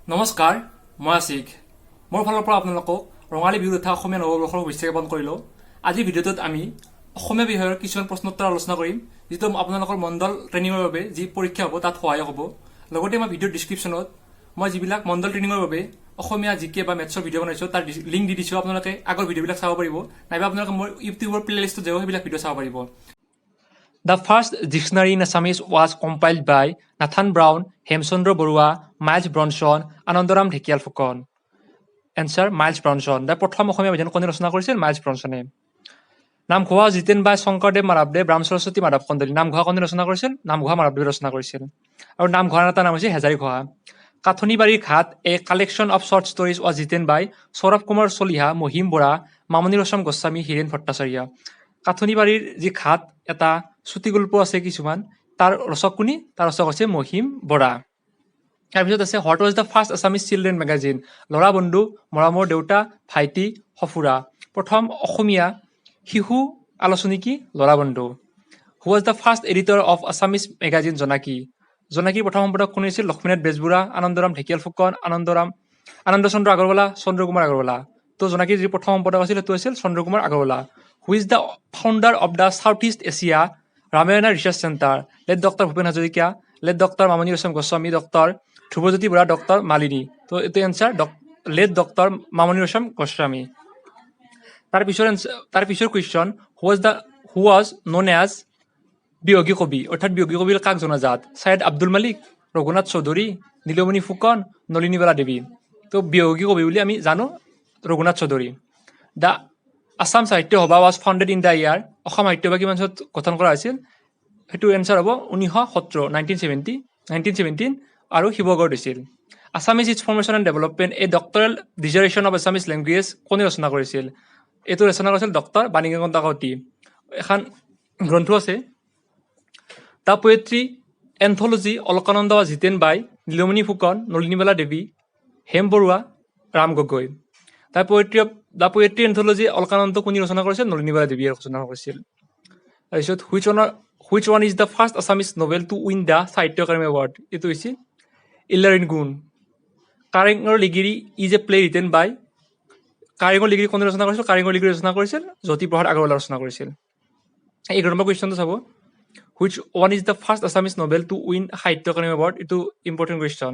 নমস্কাৰ, মই আছিক। মোৰ ফালৰ পৰা আপোনালোকক ৰঙালী বিহুত উঠা অসমীয়া নৱবৰ্ষৰ শুভেচ্ছা জ্ঞাপন কৰিলোঁ। আজিৰ ভিডিঅ'টোত আমি অসমীয়া বিষয়ৰ কিছুমান প্ৰশ্নোত্তৰ আলোচনা কৰিম, যিটো আপোনালোকৰ মণ্ডল ট্ৰেইনিঙৰ বাবে যি পৰীক্ষা হ'ব তাত সহায়ক হ'ব। লগতে মই ভিডিঅ'ৰ ডিছক্ৰিপশ্যনত মই যিবিলাক মণ্ডল ট্ৰেইনিঙৰ বাবে অসমীয়া জিকে বা মেথছৰ ভিডিঅ' বনাইছোঁ তাৰ লিংক দি দিছোঁ। আপোনালোকে আগৰ ভিডিঅ'বিলাক চাব পাৰিব, নাইবা আপোনালোকে মোৰ ইউটিউবৰ প্লেলিষ্টত যাব সেইবিলাক ভিডিঅ' চাব পাৰিব। The first dictionary in Assamese was compiled by Nathan Brown, Hemchandra Barua, Miles Bronson, Anandaram Dhekiyal Fukon. Answer: Miles Bronson. প্ৰথম অসমীয়া অভিধান কোনে ৰচনা কৰিছিল? মাইলছ ব্ৰনছনে। নামঘোষা জিতেন বাই শংকৰদেৱ মাধৱদেৱ ৰাম সৰস্বতী মাধৱ কন্দলী। নামঘোষা কোনে ৰচনা কৰিছিল? নামঘোষা মাধৱদেৱে ৰচনা কৰিছিল। আৰু নামঘোষাৰ এটা নাম হৈছে হেজাৰী ঘোষা। কাঠনিবাৰীৰ ঘাট a collection of short stories was written by Saurav Kumar Chaliha, Mahim Bora, Mamoni Raisom Goswami, Hiren Bhattacharya. কাঠনিবাৰীৰ যি ঘাট এটা চুটিগল্প আছে কিছুমান, তাৰ ৰচক কোনি? তাৰ ৰচক হৈছে মহিম বৰা। তাৰপিছত আছে what was the first Assamese children magazine? ল'ৰা বন্ধু, মৰমৰ দেউতা, ভাইটি, সফুৰা। প্ৰথম অসমীয়া শিশু আলোচনী কি? ল'ৰা বন্ধু। Who was the first editor of Assamese magazine Jonaki? জোনাকীৰ প্ৰথম সম্পাদক কোন আছিল? লক্ষ্মীনাথ বেজবৰুৱা, আনন্দৰাম ঢেকিয়াল ফুকন, আনন্দচন্দ্ৰ আগৰৱালা, চন্দ্ৰকুমাৰ আগৰৱালা। তো জোনাকীৰ যি প্ৰথম সম্পাদক আছিল সেইটো আছিল Chandrakumar Agarwala. Who is the founder of the South East Asia Ramayana research centre? Late doctor Bhupen Hazarika, late doctor Mamoni Raisom Goswami, doctor Dhrubajyoti Bora, doctor Malini. তো এইটো answer late doctor Mamoni Raisom Goswami. তাৰ পিছৰ question, who was known as Biyogi Kabi? অৰ্থাৎ বিয়োগী কবি কাক জনাজাত? ছাইয়েদ আব্দুল মালিক, ৰঘুনাথ চৌধুৰী, নীলমণি ফুকন, নলিনীবালা দেৱী। তো বিয়োগী কবি বুলি আমি জানো ৰঘুনাথ চৌধুৰী। দ্য আছাম সাহিত্য সভা was founded in the year? Assam সাহিত্য সভা কিমান চনত গঠন কৰা হৈছিল? সেইটো এনচাৰ হ'ব 1917, 1917 আৰু শিৱসাগৰত হৈছিল। Assamese its formation and development a doctoral dissertation of Assamese language কোনে ৰচনা কৰিছিল? এইটো ৰচনা কৰিছিল ডক্টৰ বাণীকান্ত কাকতি। এখন গ্ৰন্থ আছে the poetry anthology Alakananda was written by Nilamani Phukan, Nalinibala Devi, Hem Barua, Ram Gogoi. The poetry anthology Alakananda কোনে ৰচনা কৰিছিল? নলিনীবালা দেৱীয়ে ৰচনা কৰিছিল। তাৰপিছত which one is the first Assamese novel to win the Sahitya Akademi award? এইটো হৈছে ইল্লাৰিন গুণ। কাৰেঙৰ লিগিৰি is a play written by? কাৰেঙৰ লিগিৰি কোনে ৰচনা কৰিছিল? কাৰেঙৰ লিগিৰি ৰচনা কৰিছিল জ্যোতিপ্ৰসাদ আগৰৱালা ৰচনা কৰিছিল। 11 নম্বৰ কুৱেশ্যনটো চাব। Which one is the first Assamese novel to win Sahitya Akademi award? এইটো important question.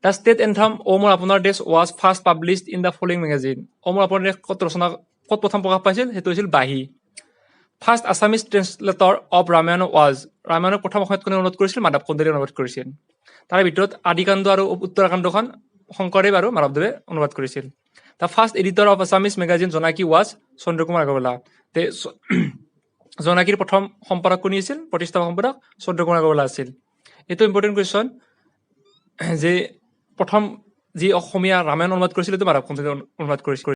The state anthem অ' মোৰ আপোনাৰ দেশ was first published in the following magazine? অ' মোৰ আপোনাৰ দেশ ক'ত প্ৰথম প্ৰকাশ পাইছিল? সেইটো হৈছিল বাঁহী। First Assamese translator of Ramayana was? ৰামায়ণক প্ৰথম অসমীয়াত কোনে অনুবাদ কৰিছিল? মাধৱ কন্দলীয়ে অনুবাদ কৰিছিল। তাৰে ভিতৰত আদিকাণ্ড আৰু উত্তৰাকাণ্ডখন শংকৰদেৱ আৰু মাধৱদেৱে অনুবাদ কৰিছিল। The first editor of Assamese magazine Jonaki was? Chandrakumar Agarwala. জোনাকীৰ প্ৰথম সম্পাদক কোন আছিল? প্ৰতিষ্ঠাপক সম্পাদক চন্দ্ৰকুমাৰ আগৰৱালা আছিল। এইটো ইম্পৰ্টেণ্ট কুৱেশ্যন যে প্ৰথম যি অসমীয়া ৰামায়ণ অনুবাদ কৰিছিল এইটো মাধৱ কন্দলীয়ে অনুবাদ কৰিছিল।